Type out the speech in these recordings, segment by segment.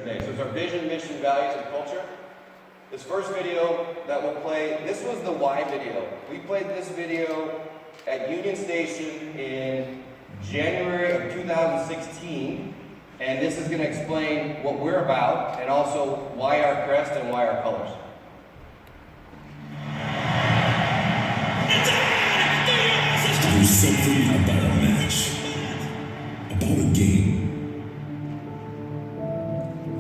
today. So it's our vision, mission, values, and culture. This first video that we'll play, this was the why video. We played this video at Union Station in January of 2016, and this is going to explain what we're about and also why our crest and why our colors. There's something about a match, about a game,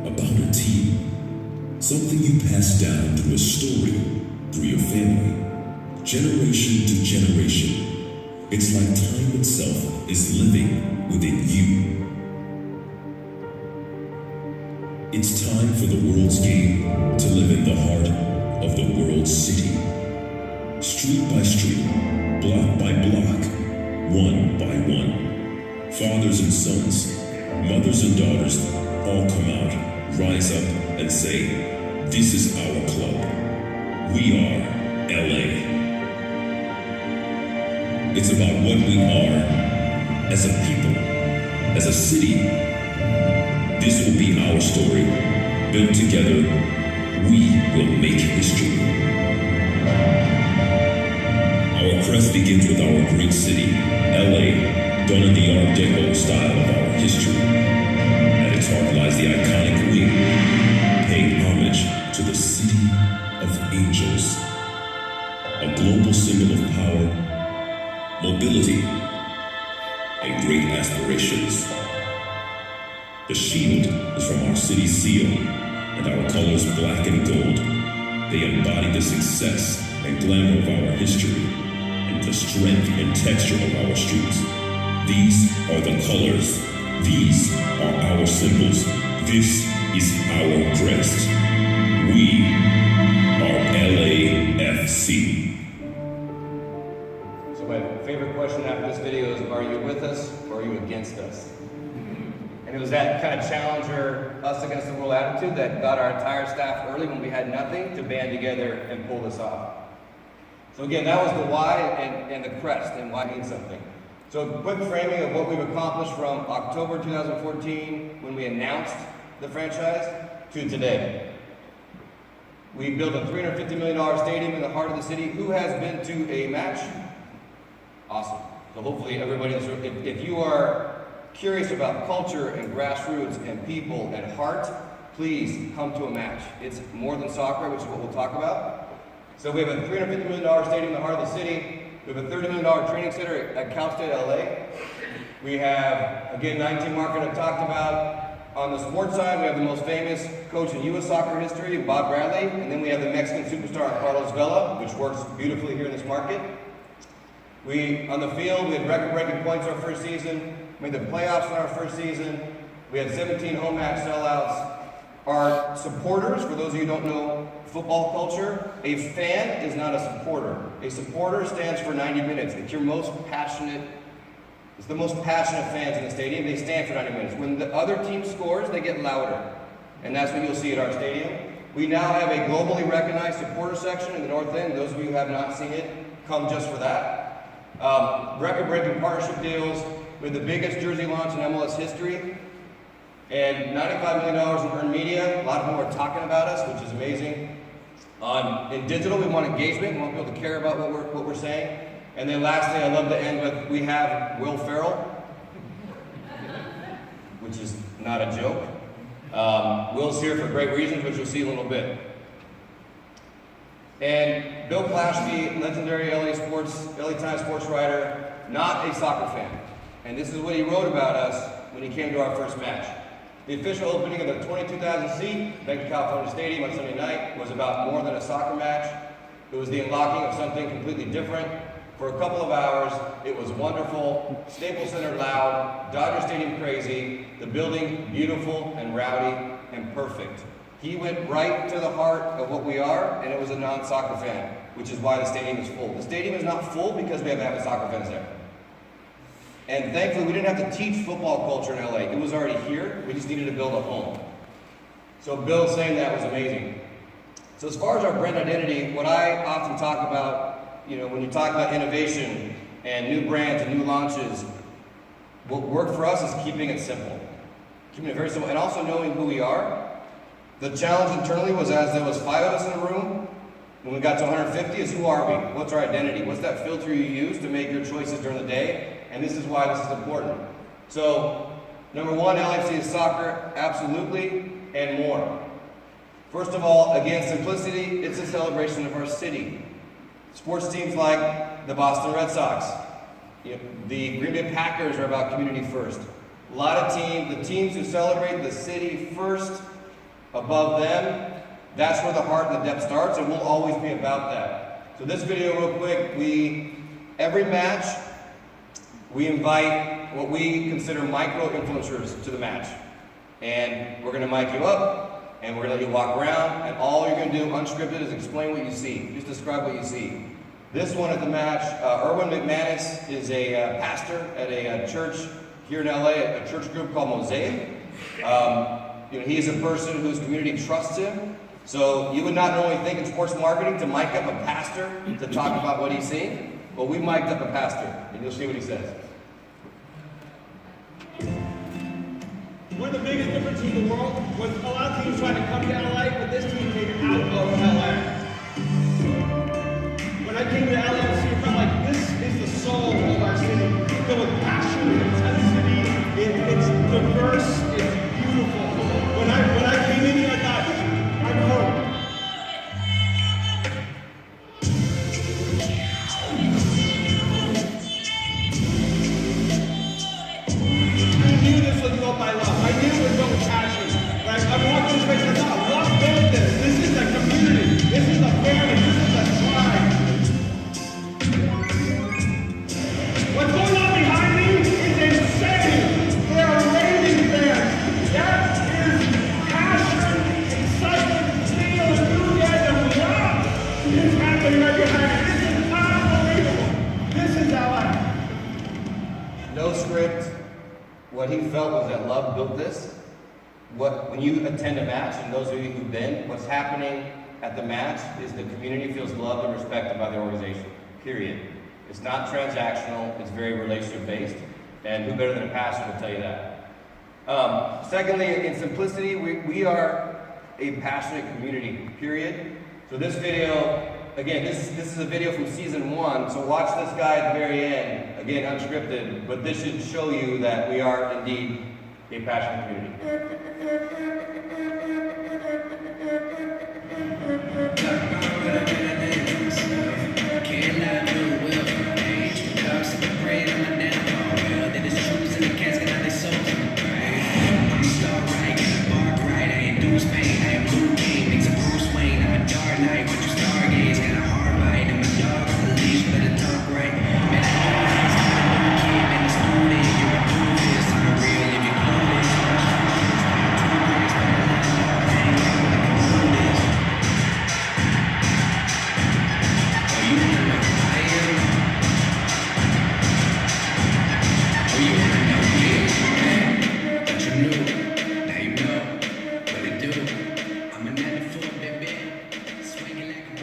about a team, something you pass down through a story, through your family, generation to generation. It's like time itself is living within you. It's time for the world's game to live in the heart of the world's city. Street by street, block by block, one by one. Fathers and sons, mothers and daughters all come out, rise up and say, this is our club. We are LA. It's about what we are as a people, as a city. This will be our story. Built together, we will make history. Our crest begins with our great city, LA, done in the Art Deco style of our history. At its heart lies the iconic wing, paying homage to the city of angels. A global symbol of power, mobility, and great aspirations. The shield is from our city's seal, and our colors black and gold. They embody the success and glamour of our history, and the strength and texture of our streets. These are the colors. These are our symbols. This is our crest. We are LAFC. So my favorite question after this video is, are you with us or are you against us? And it was that kind of challenger, us against the world attitude that got our entire staff early when we had nothing to band together and pull this off. So again, that was the why and the crest and why it means something. So a quick framing of what we've accomplished from October 2014 when we announced the franchise to today. We built a $350 million stadium in the heart of the city. Who has been to a match? Awesome. So hopefully everybody, if you are curious about culture and grassroots and people and heart, please come to a match. It's more than soccer, which is what we'll talk about. So we have a $350 million stadium in the heart of the city. We have a $30 million training center at Cal State LA. We have, again, 19 market I've talked about. On the sports side, we have the most famous coach in U.S. soccer history, Bob Bradley. And then we have the Mexican superstar, Carlos Vela, which works beautifully here in this market. On the field, we had record-breaking points our first season. We made the playoffs in our first season. We had 17 home match sellouts. Our supporters, for those of you who don't know football culture, a fan is not a supporter. A supporter stands for 90 minutes. It's the most passionate fans in the stadium. They stand for 90 minutes. When the other team scores, they get louder. And that's what you'll see at our stadium. We now have a globally recognized supporter section in the north end. Those of you who have not seen it, come just for that. Record-breaking partnership deals with the biggest jersey launch in MLS history. And $95 million in earned media. A lot of them are talking about us, which is amazing. In digital, we want engagement. We want people to care about what we're saying. And then lastly, I love to end with, we have Will Ferrell, which is not a joke. Will's here for great reasons, which you'll see in a little bit. And Bill Plaschke, legendary LA Times sports writer, not a soccer fan. And this is what he wrote about us when he came to our first match. The official opening of the 22,000-seat Banc of California Stadium on Sunday night was about more than a soccer match. It was the unlocking of something completely different. For a couple of hours, it was wonderful, Staples Center loud, Dodger Stadium crazy, the building beautiful and rowdy and perfect. He went right to the heart of what we are, and it was a non-soccer fan, which is why the stadium is full. The stadium is not full because we have avid soccer fans there. And thankfully, we didn't have to teach football culture in LA. It was already here. We just needed to build a home. So Bill saying that was amazing. So as far as our brand identity, what I often talk about, when you talk about innovation and new brands and new launches, what worked for us is keeping it simple. Keeping it very simple, and also knowing who we are. The challenge internally was, as there was 5 of us in the room, when we got to 150, is who are we? What's our identity? What's that filter you use to make your choices during the day? And this is why this is important. So, number 1, LAFC is soccer, absolutely, and more. First of all, again, simplicity, it's a celebration of our city. Sports teams like the Boston Red Sox, the Green Bay Packers are about community first. A lot of teams, the teams who celebrate the city first, above them, that's where the heart and the depth starts, and we'll always be about that. So this video, real quick, every match, we invite what we consider micro-influencers to the match. And we're gonna mic you up, and we're gonna let you walk around, and all you're gonna do, unscripted, is explain what you see. Just describe what you see. This one at the match, Erwin McManus is a pastor at a church here in LA, a church group called Mosaic. He's a person whose community trusts him. So you would not normally think in sports marketing to mic up a pastor to talk about what he's seeing. Well, we mic'd up a pastor, and you'll see what he says. One of the biggest differences in the world was a lot of teams trying to come to LA, but this team came out of LA. When I came to LAFC, I felt like this is the soul of our city. Filled with passion, intensity, it's diverse, it's beautiful. When I came in here, I thought, I'm home. I knew this was built by love. I knew it was built with passion. Like, I walked in this place and I thought, love built this. This is a community. This is a family. This is a tribe. What's going on behind me is insane. There are raving fans. That is passion, excitement, zeal, enthusiasm, love. It's happening right behind me. This is unbelievable. This is LA. No script. What he felt was that love built this. When you attend a match, and those of you who've been, what's happening at the match is the community feels loved and respected by the organization, period. It's not transactional, it's very relationship based, and who better than a pastor to tell you that. Secondly, in simplicity, we are a passionate community, period. So this video, again, this is a video from season 1, so watch this guy at the very end, again, unscripted, but this should show you that we are indeed a passionate community.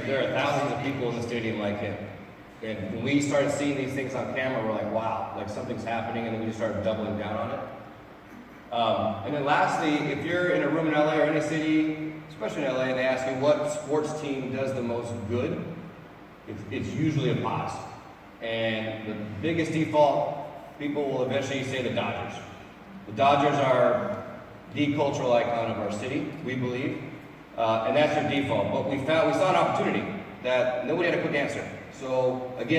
There are thousands of people in the stadium like him. And when we started seeing these things on camera, we're like, wow, like something's happening, and then we just started doubling down on it. And then lastly, if you're in a room in LA or any city, especially in LA, and they ask you what sports team does the most good, it's usually a pause. And the biggest default, people will eventually say the Dodgers. The Dodgers are the cultural icon of our city, we believe. And that's your default. But we saw an opportunity that nobody had a quick answer. So again,